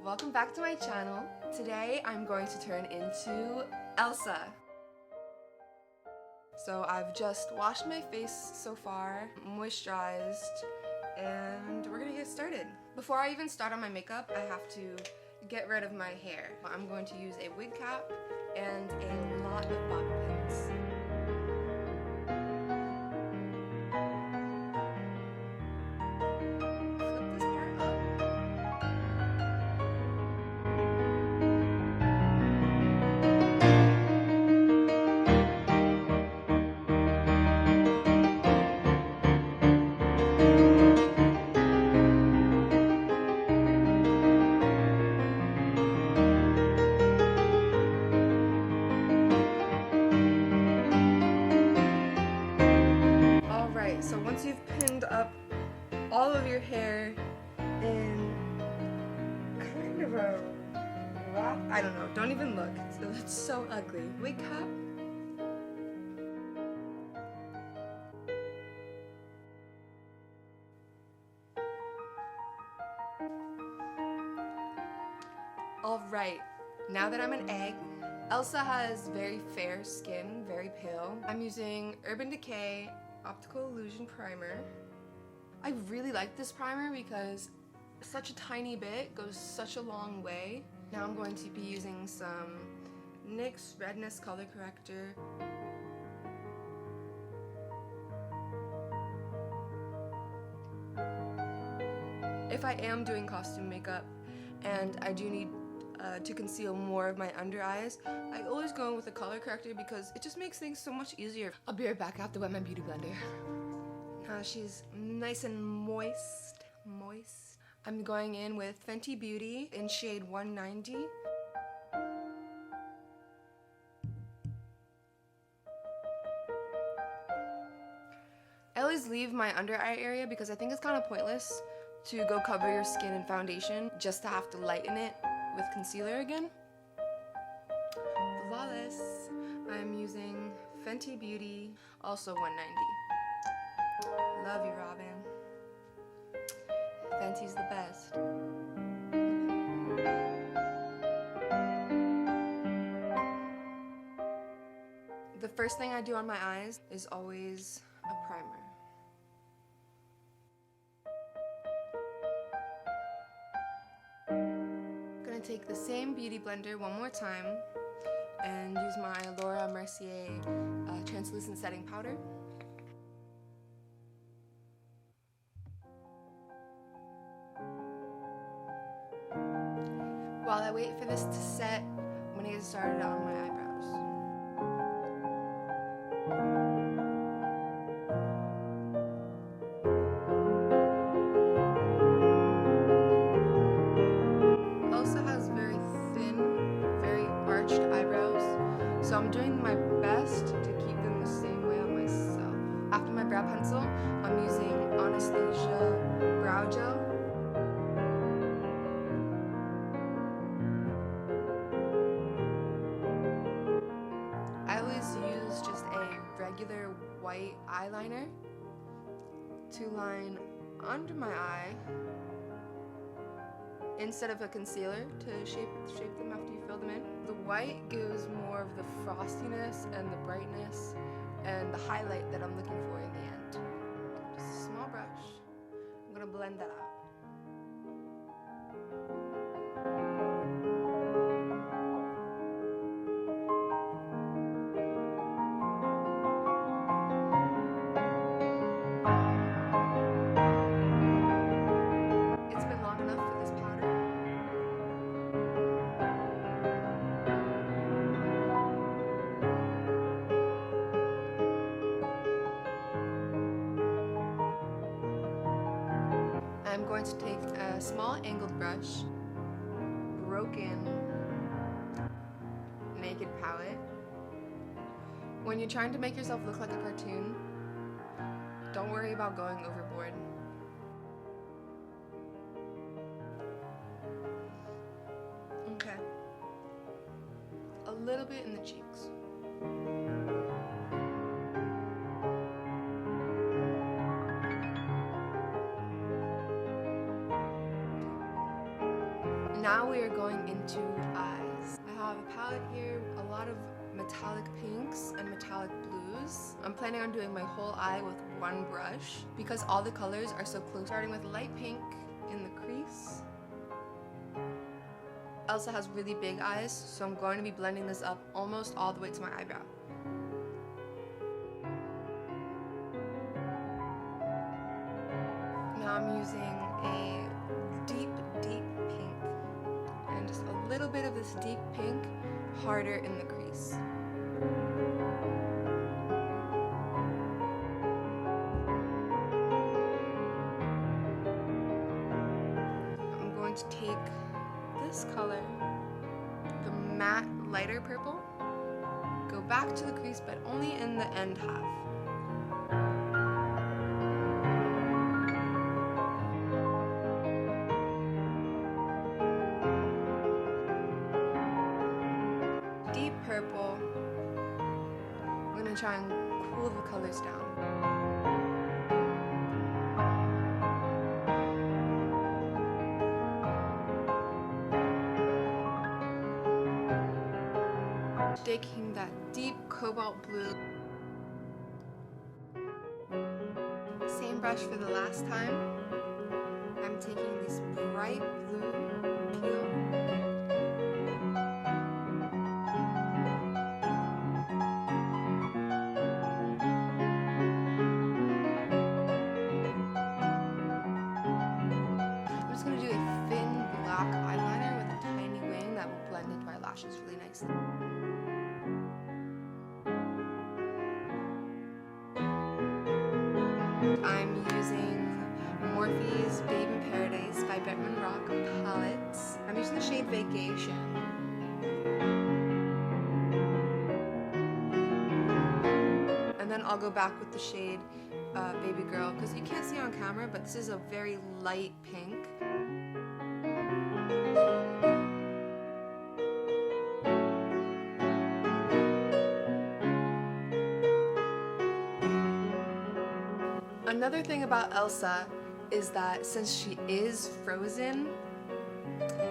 welcome back to my channel. Today I'm going to turn into Elsa. So I've just washed my face so far, moisturized, and we're gonna get started. Before I even start on my makeup, I have to get rid of my hair. I'm going to use a wig cap and a lot of bobby pins. So once you've pinned up all of your hair in kind of a wrap, I don't know, don't even look, it's so ugly. Wig cap. Alright, now that I'm an egg, Elsa has very fair skin, very pale. I'm using Urban Decay Optical Illusion Primer. I really like this primer because such a tiny bit goes such a long way. Now I'm going to be using some NYX Redness Color Corrector. If I am doing costume makeup and I do need to conceal more of my under eyes, I always go in with a color corrector because it just makes things so much easier. I'll be right back after wet my beauty blender. Now she's nice and moist. I'm going in with Fenty Beauty in shade 190. I always leave my under eye area because I think it's kind of pointless to go cover your skin in foundation just to have to lighten it with concealer again. Flawless. I'm using Fenty Beauty, also 190. Love you, Robin. Fenty's the best. The first thing I do on my eyes is always a primer. Take the same beauty blender one more time and use my Laura Mercier translucent setting powder. While I wait for this to set, I'm going to get started on my eyebrows. So I'm doing my best to keep them the same way on myself. After my brow pencil, I'm using Anastasia Brow Gel. I always use just a regular white eyeliner to line under my eye instead of a concealer to shape them after you fill them in. The white gives more of the frostiness and the brightness and the highlight that I'm looking for in the end. Just a small brush. I'm gonna blend that out. I'm going to take a small angled brush, broken naked palette. When you're trying to make yourself look like a cartoon, don't worry about going overboard. Okay. A little bit in the cheeks. Now we are going into eyes. I have a palette here, a lot of metallic pinks and metallic blues. I'm planning on doing my whole eye with one brush because all the colors are so close. Starting with light pink in the crease. Elsa has really big eyes, so I'm going to be blending this up almost all the way to my eyebrow. Now I'm using a deep pink and just a little bit of this deep pink harder in the crease. I'm going to take this color, the matte lighter purple, go back to the crease but only in the end half. Deep purple. I'm going to try and cool the colors down. Taking that deep cobalt blue. Same brush for the last time. I'm taking this bright blue peel. I'm just going to do a thin black eyeliner with a tiny wing that will blend into my lashes really nicely. I'm using Morphe's Babe in Paradise by Bretman Rock palette. I'm using the shade Vacation. And then I'll go back with the shade Baby Girl, because you can't see on camera, but this is a very light pink. Another thing about Elsa is that since she is frozen,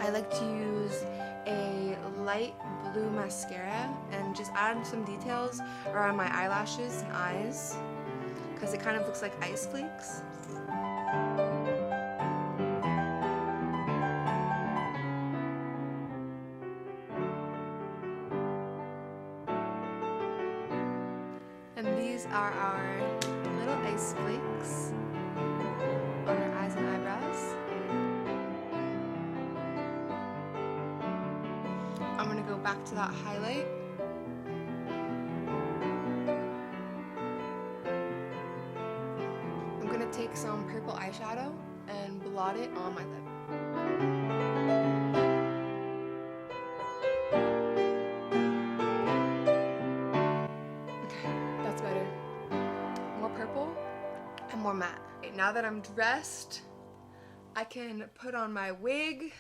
I like to use a light blue mascara and just add some details around my eyelashes and eyes because it kind of looks like ice flakes. And these are our little ice flakes on our eyes and eyebrows. I'm going to go back to that highlight. I'm going to take some purple eyeshadow and blot it on my lip. More matte. Okay, now that I'm dressed, I can put on my wig